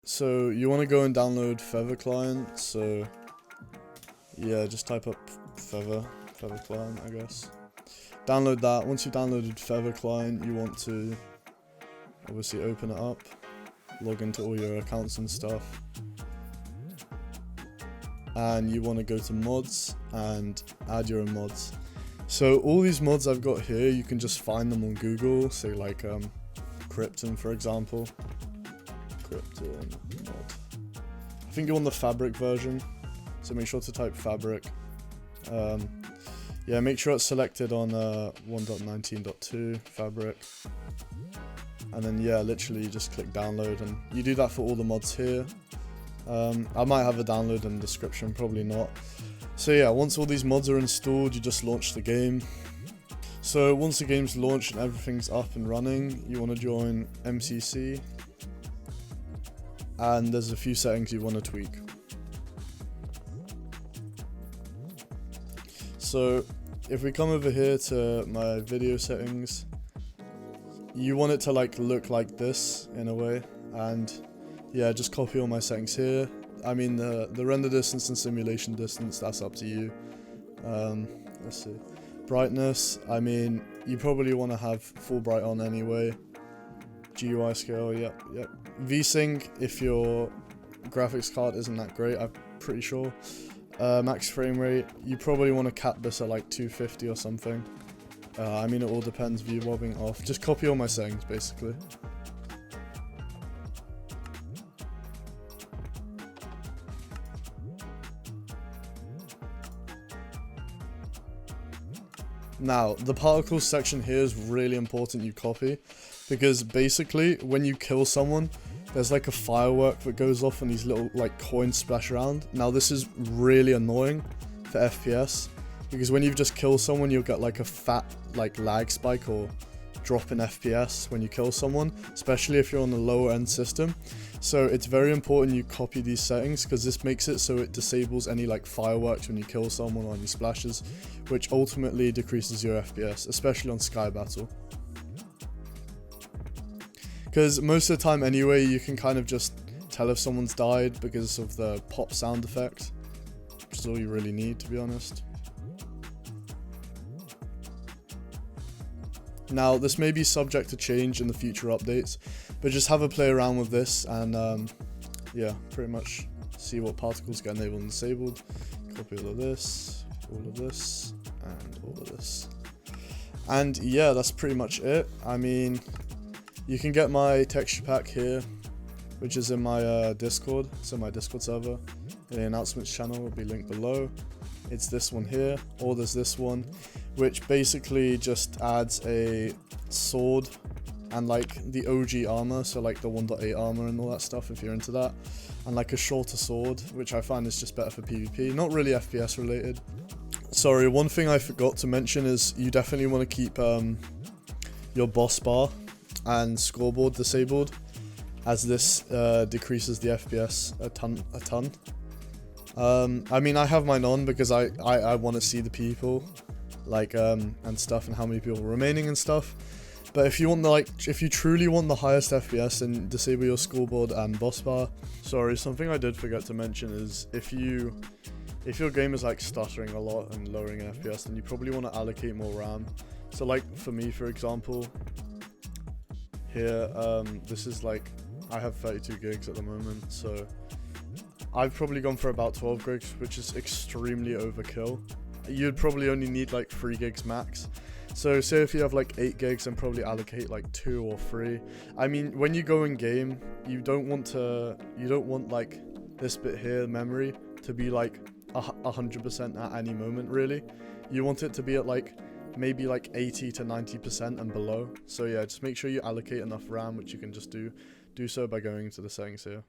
So you want to go and download Feather client. So yeah, just type up Feather client, I guess. Download that. Once you've downloaded Feather client, you want to obviously open it up, log into all your accounts and stuff, and you want to go to mods and add your own mods. So all these mods I've got here, you can just find them on Google, say like Krypton for example. Krypton mod. I think you want the Fabric version, so make sure to type Fabric. Yeah, make sure it's selected on 1.19.2 Fabric, and then yeah, literally you just click download, and you do that for all the mods here. I might have a download in the description, probably not. So yeah, once all these mods are installed, you just launch the game. So once the game's launched and everything's up and running, you want to join MCCI, and there's a few settings you want to tweak. So if we come over here to my video settings, you want it to like look like this in a way, and yeah, just copy all my settings here. I mean the render distance and simulation distance, that's up to you. Let's see. Brightness, I mean you probably want to have full bright on anyway. GUI scale, yep. VSync, if your graphics card isn't that great, I'm pretty sure. Max frame rate, you probably want to cap this at like 250 or something. I mean it all depends, view bobbing off. Just copy all my settings basically. Now, the particles section here is really important you copy, because basically when you kill someone, there's like a firework that goes off and these little like coins splash around. Now this is really annoying for FPS, because when you've just killed someone, you'll get like a fat like lag spike or drop in FPS when you kill someone, especially if you're on the lower end system. So it's very important you copy these settings, because this makes it so it disables any like fireworks when you kill someone or any splashes, which ultimately decreases your FPS, especially on Skybattle. Because most of the time anyway, you can kind of just tell if someone's died because of the pop sound effect, which is all you really need, to be honest. Now, this may be subject to change in the future updates, but just have a play around with this and yeah, pretty much see what particles get enabled and disabled. Copy all of this, and all of this. And yeah, that's pretty much it. I mean, you can get my texture pack here, which is in my Discord. It's in my Discord server. The announcements channel will be linked below. It's this one here, or there's this one, which basically just adds a sword and like the OG armor, so like the 1.8 armor and all that stuff if you're into that, and like a shorter sword, which I find is just better for PvP, not really FPS related. Sorry, one thing I forgot to mention is you definitely want to keep your boss bar and scoreboard disabled, as this decreases the FPS a ton. I mean, I have mine on because I want to see the people, like and stuff, and how many people are remaining and stuff. But if you want the if you truly want the highest FPS, then disable your scoreboard and boss bar. Sorry, something I did forget to mention is if your game is like stuttering a lot and lowering FPS, then you probably want to allocate more RAM. So like for me, for example, here, this is like, I have 32 gigs at the moment, so I've probably gone for about 12 gigs, which is extremely overkill. You'd probably only need like 3 gigs max. So say if you have like 8 gigs, then probably allocate like 2 or 3. I mean, when you go in game, you don't want like this bit here, memory, to be like 100% at any moment really. You want it to be at like maybe like 80 to 90% and below. So yeah, just make sure you allocate enough RAM, which you can just do so by going into the settings here.